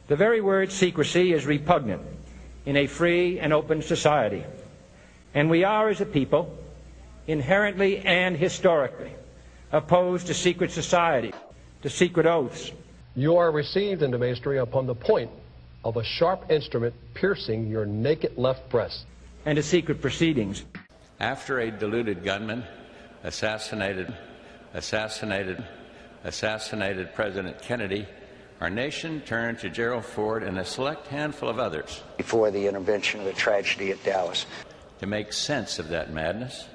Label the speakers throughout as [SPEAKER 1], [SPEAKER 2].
[SPEAKER 1] The very word secrecy is repugnant in a free and open society, and we are, as a people, inherently and historically opposed to secret society, to secret oaths.
[SPEAKER 2] You are received into Masonry upon the point of a sharp instrument piercing your naked left breast.
[SPEAKER 1] And to secret proceedings.
[SPEAKER 3] After a deluded gunman assassinated President Kennedy, our nation turned to Gerald Ford and a select handful of others
[SPEAKER 4] before the intervention of the tragedy at Dallas.
[SPEAKER 3] To make sense of that madness.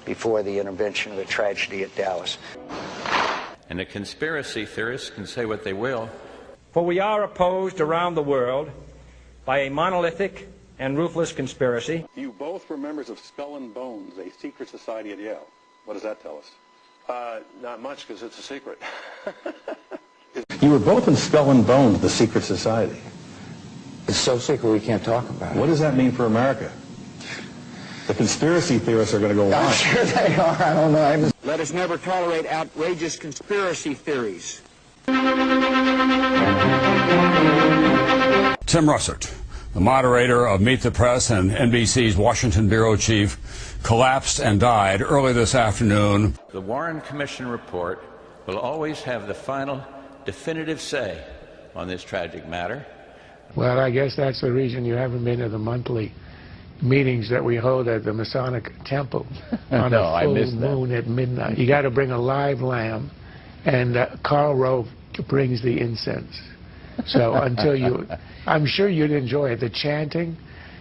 [SPEAKER 4] Before the intervention of the tragedy at Dallas.
[SPEAKER 3] And the conspiracy theorists can say what they will.
[SPEAKER 1] For we are opposed around the world by a monolithic and ruthless conspiracy.
[SPEAKER 5] You both were members of Skull and Bones, a secret society at Yale. What does that tell us?
[SPEAKER 6] Not much, because it's a secret.
[SPEAKER 5] You were both in Skull and Bones, the secret society.
[SPEAKER 4] It's so secret we can't talk about it.
[SPEAKER 5] What does that mean for America? The conspiracy theorists are going to go on.
[SPEAKER 4] I'm sure they are. I don't know.
[SPEAKER 7] Let us never tolerate outrageous conspiracy theories.
[SPEAKER 8] Tim Russert, the moderator of Meet the Press and NBC's Washington bureau chief, collapsed and died early this afternoon.
[SPEAKER 3] The Warren Commission report will always have the final, definitive say on this tragic matter.
[SPEAKER 9] Well, I guess that's the reason you haven't been to the monthly meetings that we hold at the Masonic Temple on a full moon at midnight. You got to bring a live lamb, and Karl Rove brings the incense. So until you, I'm sure you'd enjoy it, the chanting,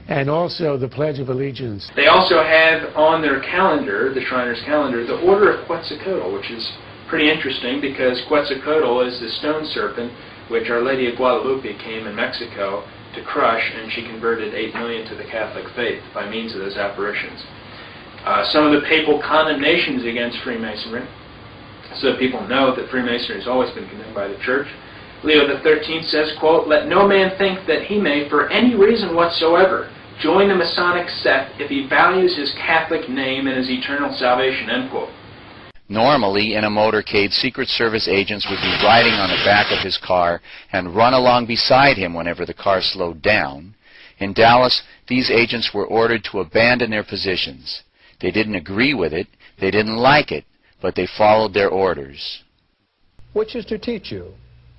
[SPEAKER 9] and also the Pledge of Allegiance.
[SPEAKER 10] They also have on their calendar, the Shriners' calendar, the Order of Quetzalcoatl, which is pretty interesting because Quetzalcoatl is the stone serpent which Our Lady of Guadalupe came in Mexico to crush, and she converted 8 million to the Catholic faith by means of those apparitions. Some of the papal condemnations against Freemasonry, so that people know that Freemasonry has always been condemned by the Church. Leo XIII says, quote, "Let no man think that he may, for any reason whatsoever, join the Masonic sect if he values his Catholic name and his eternal salvation," end quote.
[SPEAKER 11] Normally, in a motorcade, Secret Service agents would be riding on the back of his car and run along beside him whenever the car slowed down. In Dallas, these agents were ordered to abandon their positions. They didn't agree with it, they didn't like it, but they followed their orders.
[SPEAKER 2] Which is to teach you,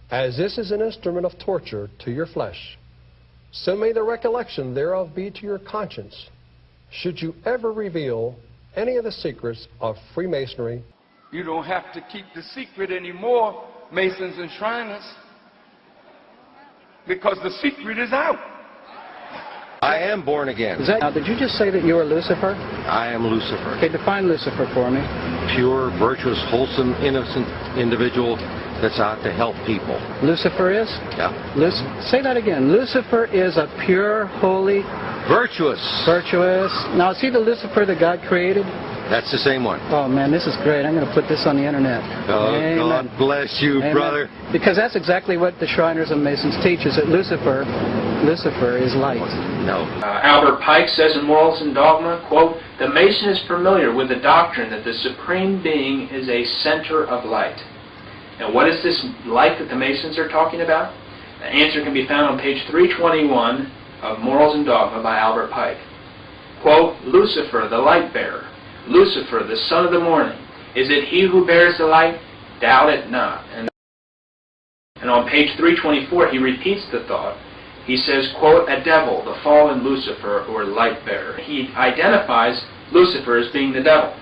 [SPEAKER 2] as this is an instrument of torture to your flesh, so may the recollection thereof be to your conscience, should you ever reveal any of the secrets of Freemasonry.
[SPEAKER 12] You don't have to keep the secret anymore, Masons and Shriners, because the secret is out.
[SPEAKER 13] I am born again.
[SPEAKER 14] Now, did you just say that you are Lucifer?
[SPEAKER 13] I am Lucifer.
[SPEAKER 14] Okay, define Lucifer for me.
[SPEAKER 13] Pure, virtuous, wholesome, innocent individual that's out to help people.
[SPEAKER 14] Lucifer is?
[SPEAKER 13] Yeah.
[SPEAKER 14] Say that again. Lucifer is a pure, holy...
[SPEAKER 13] Virtuous.
[SPEAKER 14] Virtuous. Now, is he the Lucifer that God created?
[SPEAKER 13] That's the same one.
[SPEAKER 14] Oh, man, this is great. I'm going to put this on the internet.
[SPEAKER 13] Oh,
[SPEAKER 14] Amen.
[SPEAKER 13] God bless you,
[SPEAKER 14] Amen.
[SPEAKER 13] brother.
[SPEAKER 14] Because that's exactly what the Shriners and Masons teach, is that Lucifer is light.
[SPEAKER 13] No.
[SPEAKER 10] Albert Pike says in Morals and Dogma, quote, "The Mason is familiar with the doctrine that the Supreme Being is a center of light." And what is this light that the Masons are talking about? The answer can be found on page 321 of Morals and Dogma by Albert Pike. Quote, "Lucifer, the light bearer, Lucifer, the son of the morning, is it he who bears the light? Doubt it not." And on page 324, he repeats the thought. He says, quote, "A devil, the fallen Lucifer, or light bearer." He identifies Lucifer as being the devil.